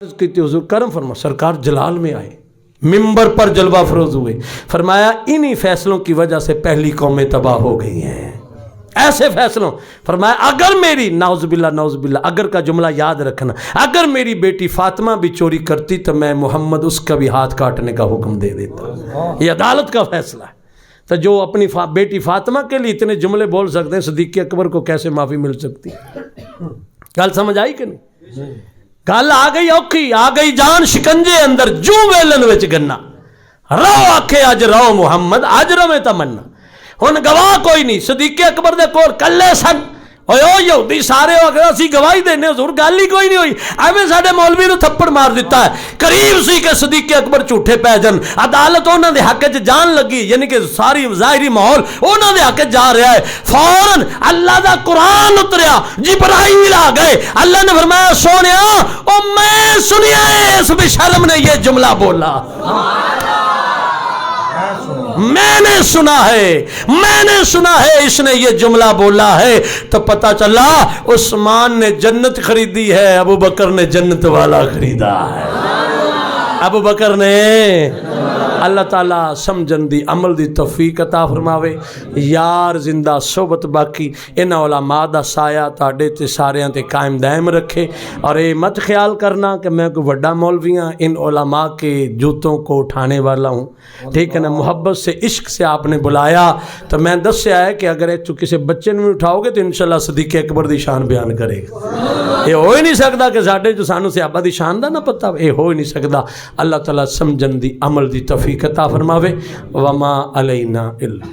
کی حضور کرم فرما، سرکار جلال میں آئے، ممبر پر جلوہ فروز ہوئے، فرمایا انہی فیصلوں کی وجہ سے پہلی قومیں تباہ ہو گئی ہیں، ایسے فیصلوں۔ فرمایا اگر میری نعوذ باللہ اگر کا جملہ یاد رکھنا، اگر میری بیٹی فاطمہ بھی چوری کرتی تو میں محمد اس کا بھی ہاتھ کاٹنے کا حکم دے دیتا۔ یہ عدالت کا فیصلہ ہے۔ تو جو اپنی بیٹی فاطمہ کے لیے اتنے جملے بول سکتے ہیں، صدیق اکبر کو کیسے معافی مل سکتی؟ گل سمجھ آئی کہ نہیں؟ گل آ گئی اوکھی، آ گئی جان شکنجے اندر، جو ویلن وچ گنا رو آکھے اج رو محمد، اج رویں تمنا۔ ہن گواہ کوئی نہیں، صدیق اکبر دے کول کلے سن، او یہودی سارے ہو گئے، اسی گواہی دینے حضور، گل ہی کوئی نہیں ہوئی، ایویں ساڈے مولوی نو تھپڑ مار دیتا ہے۔ قریب سی کہ صدیق اکبر جھوٹے پے جن، عدالت انہاں دے حق وچ جان لگی، یعنی کہ ساری ظاہری ماحول انہاں دے حق جا رہا ہے۔ فوراً اللہ دا قرآن اتریا، جبرائیل آ گئے، اللہ نے فرمایا سونیا او میں سنیا ہے اس بے شرم نے یہ جملہ بولا، میں نے سنا ہے اس نے یہ جملہ بولا ہے۔ تو پتہ چلا عثمان نے جنت خریدی ہے، ابو بکر نے جنت والا خریدا ہے۔ ابو بکر نے، اللہ تعالیٰ سمجھن دی عمل دی توفیق عطا فرماوے۔ یار زندہ صحبت باقی ان علماء دا سایہ تاڑے تے ساریاں تے قائم دائم رکھے، اور اے مت خیال کرنا کہ میں کوئی بڑا مولوی ہوں، ان علماء کے جوتوں کو اٹھانے والا ہوں، ٹھیک ہے نا۔ محبت سے عشق سے آپ نے بلایا تو میں دس سے آیا کہ اگر تو کسی بچے نے اٹھاؤ گے تو انشاءاللہ صدیق اکبر دی شان بیان کرے گا۔ یہ ہو ہی نہیں سکتا کہ ساڈے جو سانو صحابہ دی شان دا نہ پتہ، یہ ہو ہی نہیں سکتا۔ اللہ تعالیٰ سمجھن دی عمل دی توفیق عطا فرماوے۔ وما علینا الا